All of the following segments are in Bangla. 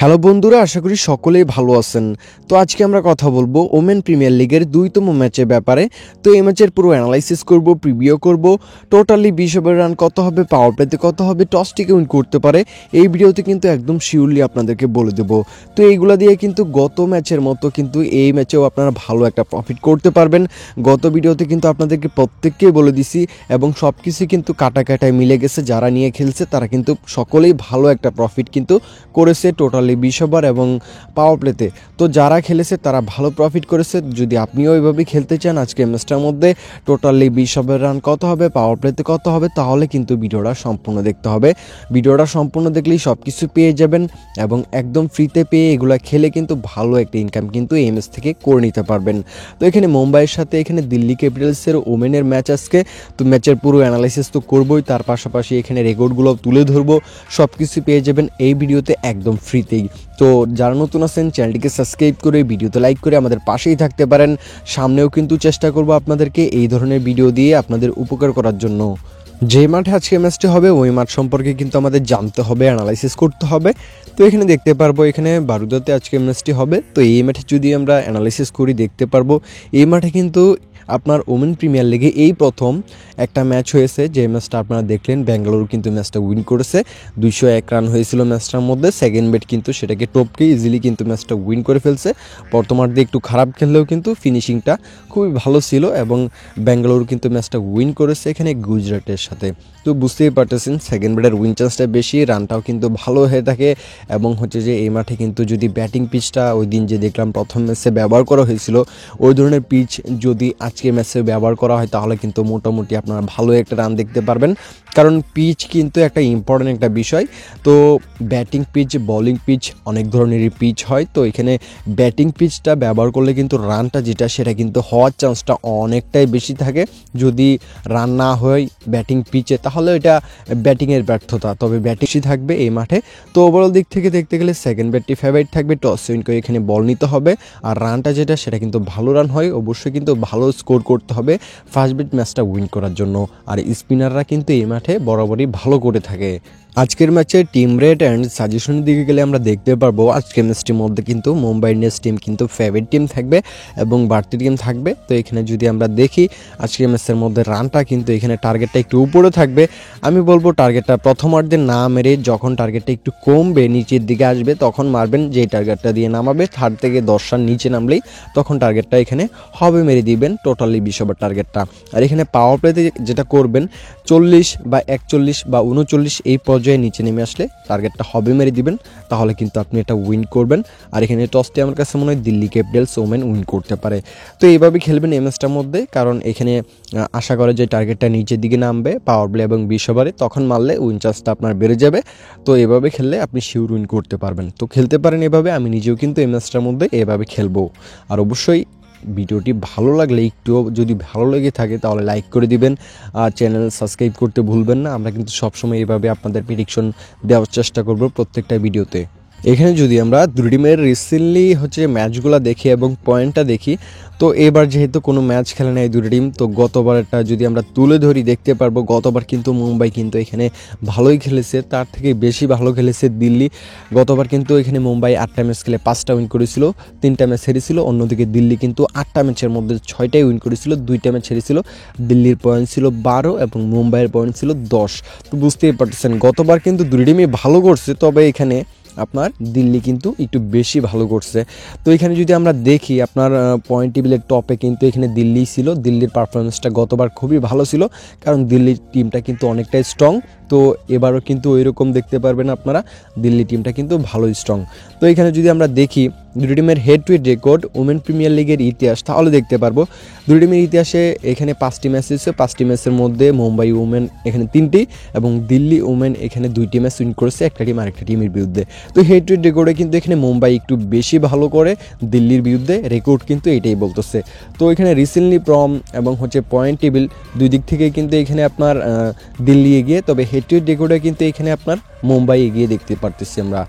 হ্যালো বন্ধুরা, আশা করি সকলেই ভালো আছেন। তো আজকে আমরা কথা বলবো ওমেন প্রিমিয়ার লিগের ২তম ম্যাচের ব্যাপারে। তো এই ম্যাচের পুরো অ্যানালাইসিস করব, প্রিভিউ করব। টোটালি ২০ ওভার রান কত হবে, পাওয়ার প্লেতে কত হবে, টস টিকে উইন করতে পারে, এই ভিডিওতে কিন্তু একদম শিওরলি আপনাদেরকে বলে দেব। তো এইগুলা দিয়ে কিন্তু গত ম্যাচের মতো কিন্তু এই ম্যাচেও আপনারা ভালো একটা প্রফিট করতে পারবেন। গত ভিডিওতে কিন্তু আপনাদেরকে প্রত্যেককেই বলে দিছি এবং সব কিছু কিন্তু কাটায় মিলে গেছে। যারা নিয়ে খেলছে তারা কিন্তু সকলেই ভালো একটা প্রফিট কিন্তু করেছে টোটাল 20 ওভার এবং পাওয়ার প্লেতে। তো যারা খেলেছে তারা ভালো প্রফিট করেছে। যদি আপনিও এইভাবে খেলতে চান আজকে ম্যাচটার মধ্যে টোটালি 20 ওভার রান কত হবে, পাওয়ার প্লেতে কত হবে, তাহলে কিন্তু ভিডিওটা সম্পূর্ণ দেখতে হবে। ভিডিওটা সম্পূর্ণ দেখলেই সব কিছু পেয়ে যাবেন এবং একদম ফ্রিতে পেয়ে এগুলো খেলে কিন্তু ভালো একটা ইনকাম কিন্তু এই ম্যাচ থেকে করে নিতে পারবেন। তো এখানে মুম্বাইয়ের সাথে এখানে দিল্লি ক্যাপিটালসের ওমেনের ম্যাচ আজকে। তো ম্যাচের পুরো অ্যানালাইসিস তো করবোই, তার পাশাপাশি এখানে রেকর্ডগুলো তুলে ধরবো। সব কিছু পেয়ে যাবেন এই ভিডিওতে একদম ফ্রিতেই। তো যারা নতুন আছেন চ্যানেলটিকে সাবস্ক্রাইব করে ভিডিওতে লাইক করে আমাদের পাশেই থাকতে পারেন। সামনেও কিন্তু চেষ্টা করব আপনাদেরকে এই ধরনের ভিডিও দিয়ে আপনাদের উপকার করার জন্য। যে মাঠে আজকে ম্যাচটি হবে ওই মাঠ সম্পর্কে কিন্তু আমাদের জানতে হবে, অ্যানালাইসিস করতে হবে। তো এখানে দেখতে পারবো এখানে বারুদাতে আজকে ম্যাচটি হবে। তো এই মাঠে যদি আমরা অ্যানালাইসিস করি দেখতে পারবো এই মাঠে কিন্তু আপনার ওমেন প্রিমিয়ার লিগে এই প্রথম একটা ম্যাচ হয়েছে, যে ম্যাচটা আপনারা দেখলেন। ব্যাঙ্গালোর কিন্তু ম্যাচটা উইন করেছে, 201 রান হয়েছিল ম্যাচটার মধ্যে। সেকেন্ড বেট কিন্তু সেটাকে টপকে ইজিলি কিন্তু ম্যাচটা উইন করে ফেলছে। প্রথমার্ধে একটু খারাপ খেললেও কিন্তু ফিনিশিংটা খুবই ভালো ছিল এবং ব্যাঙ্গালোর কিন্তু ম্যাচটা উইন করেছে এখানে গুজরাটের সাথে। তো বুঝতেই পারতেছেন সেকেন্ড বেটের উইন চান্সটা বেশি, রানটাও কিন্তু ভালো হয়ে থাকে এবং হচ্ছে যে এই মাঠে কিন্তু যদি ব্যাটিং পিচটা ওই দিন যে দেখলাম প্রথম ম্যাচে ব্যবহার করা হয়েছিল ওই ধরনের পিচ যদি আজকে ম্যাচে ব্যবহার করা হয় তাহলে কিন্তু মোটামুটি আপনারা ভালো একটা রান দেখতে পারবেন। কারণ পিচ কিন্তু একটা ইম্পর্টেন্ট একটা বিষয়। তো ব্যাটিং পিচ, বোলিং পিচ অনেক ধরনেরই পিচ হয়। তো এখানে ব্যাটিং পিচটা ব্যবহার করলে কিন্তু রানটা যেটা সেটা কিন্তু হওয়ার চান্সটা অনেকটাই বেশি থাকে। যদি রান না হয় ব্যাটিং পিচে তাহলে এটা ব্যাটিংয়ের ব্যর্থতা, তবে ব্যাটিং থাকবে এই মাঠে। তো ওভারঅল দিক থেকে দেখতে গেলে সেকেন্ড ব্যাটটি ফেভারিট থাকবে। টস উইন করে এখানে বল নিতে হবে আর রানটা যেটা সেটা কিন্তু ভালো রান হয়, অবশ্যই কিন্তু ভালো স্কোর করতে হবে ফার্স্ট বেট ম্যাচটা উইন করার জন্য। আর স্পিনাররা কিন্তু এই মাঠে বরাবরই ভালো করে থাকে। আজকের ম্যাচে টিম রেট অ্যান্ড সাজেশনের দিকে গেলে আমরা দেখতে পারবো আজকের ম্যাচটির মধ্যে কিন্তু মুম্বাই ইন্ডিয়ান্স টিম কিন্তু ফেভারিট টিম থাকবে এবং বাড়তি টিম থাকবে। তো এখানে যদি আমরা দেখি আজকের ম্যাচের মধ্যে রানটা কিন্তু এখানে টার্গেটটা একটু উপরে থাকবে। আমি বলবো টার্গেটটা প্রথমার্ধে না মেরে যখন টার্গেটটা একটু কমবে নিচের দিকে আসবে তখন মারবেন। যেই টার্গেটটা দিয়ে নামাবে 3 থেকে 10 রান নিচে নামলেই তখন টার্গেটটা এখানে হবে মেরে দিবেন টোটালি 20 ওভার টার্গেটটা। আর এখানে পাওয়ার প্লেতে যেটা করবেন 40 বা 41 বা 39 এই পর্যায়ে নিচে নেমে আসলে টার্গেটটা হবে মেরে দিবেন, তাহলে কিন্তু আপনি এটা উইন করবেন। আর এখানে টসটি আমার কাছে মনে হয় দিল্লি ক্যাপিটালস ওমেন উইন করতে পারে। তো এইভাবে খেলবেন এই ম্যাচটার মধ্যে, কারণ এখানে আশা করে যে টার্গেটটা নিচের দিকে নামবে পাওয়ার প্লে এবং 20 ওভারে, তখন মারলে উইন চান্সটা আপনার বেড়ে যাবে। তো এভাবে খেললে আপনি শিওর উইন করতে পারবেন। তো খেলতে পারেন এভাবে, আমি নিজেও কিন্তু এই ম্যাচটার মধ্যে এভাবে খেলবো। আর অবশ্যই ভিডিওটি ভালো লাগলে একটুও যদি ভালো লেগে থাকে তাহলে লাইক করে দিবেন আর চ্যানেল সাবস্ক্রাইব করতে ভুলবেন না। আমরা কিন্তু সবসময় এইভাবে আপনাদের প্রেডিকশন দেওয়ার চেষ্টা করব প্রত্যেকটা ভিডিওতে। এখানে যদি আমরা দুই টিমের রিসেন্টলি ম্যাচগুলো দেখি এবং পয়েন্টটা দেখি, তো এবার যেহেতু কোনো ম্যাচ খেলে না এই দুটো টিম, তো গতবারটা যদি আমরা তুলে ধরি দেখতে পারবো গতবার কিন্তু মুম্বাই কিন্তু এখানে ভালোই খেলেছে, তার থেকে বেশি ভালো খেলেছে দিল্লি। গতবার কিন্তু এখানে মুম্বাই 8টা ম্যাচ খেলে 5টা উইন করেছিল, 3টা ম্যাচ হেরেছিল। অন্যদিকে দিল্লি কিন্তু 8টা ম্যাচের মধ্যে 6টাই উইন করেছিল, 2টা ম্যাচ হেরেছিল। দিল্লির পয়েন্ট ছিল 12 এবং মুম্বাইয়ের পয়েন্ট ছিল 10। তো বুঝতেই পারতেছেন গতবার কিন্তু দুই টিমই ভালো করছে, তবে এখানে আপনার দিল্লি কিন্তু একটু বেশি ভালো করছে। তো এখানে যদি আমরা দেখি আপনার পয়েন্ট টেবিলের টপে কিন্তু এখানে দিল্লি ছিল। দিল্লির পারফরমেন্সটা গতবার খুবই ভালো ছিল, কারণ দিল্লির টিমটা কিন্তু অনেকটাই স্ট্রং। তো এবারও কিন্তু ওই রকম দেখতে পারবেন আপনারা, দিল্লি টিমটা কিন্তু ভালোই স্ট্রং। তো এখানে যদি আমরা দেখি দুই টিমের head to head record women premier লিগের ইতিহাস, তাহলে দেখতে পারবো দুই টিমের ইতিহাসে এখানে 5টি ম্যাচ হয়েছে। 5টি ম্যাচের মধ্যে মুম্বাই ওমেন এখানে 3টি এবং দিল্লি ওমেন এখানে 2টি ম্যাচ উইন করেছে একটা টিম আরেকটা টিমের বিরুদ্ধে। তো হেড টু হেড রেকর্ডে কিন্তু এখানে মুম্বাই একটু বেশি ভালো করে দিল্লির বিরুদ্ধে, রেকর্ড কিন্তু এটাই বলতেছে। তো এখানে রিসেন্টলি ফর্ম এবং পয়েন্ট টেবিল দুই দিক থেকে কিন্তু এখানে আপনার দিল্লি এগিয়ে, তবে হেড টু হেড রেকর্ডে কিন্তু এখানে আপনার মুম্বাই এগিয়ে দেখতে পারতেছি আমরা।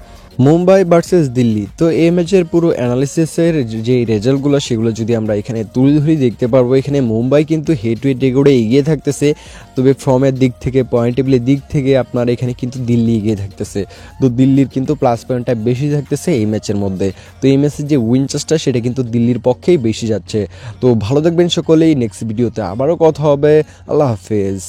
মুম্বাই ভার্সেস দিল্লি। তো এই ম্যাচের পুরো অ্যানালিসিসের যে রেজাল্টগুলো সেগুলো যদি আমরা এখানে তুলে ধরি দেখতে পারবো এখানে মুম্বাই কিন্তু হেড টু হেড রেকর্ডে এগিয়ে থাকতেছে, তবে ফর্মের দিক থেকে পয়েন্ট টেবিলের দিক থেকে আপনার এখানে কিন্তু দিল্লি এগিয়ে থাকতেছে। তো দিল্লির কিন্তু প্লাস পয়েন্টটা বেশি থাকতেছে এই ম্যাচের মধ্যে। তো এই ম্যাচের যে উইন চান্সটা সেটা কিন্তু দিল্লির পক্ষেই বেশি যাচ্ছে। তো ভালো থাকবেন সকলেই, নেক্সট ভিডিওতে আবারও কথা হবে। আল্লাহ হাফেজ।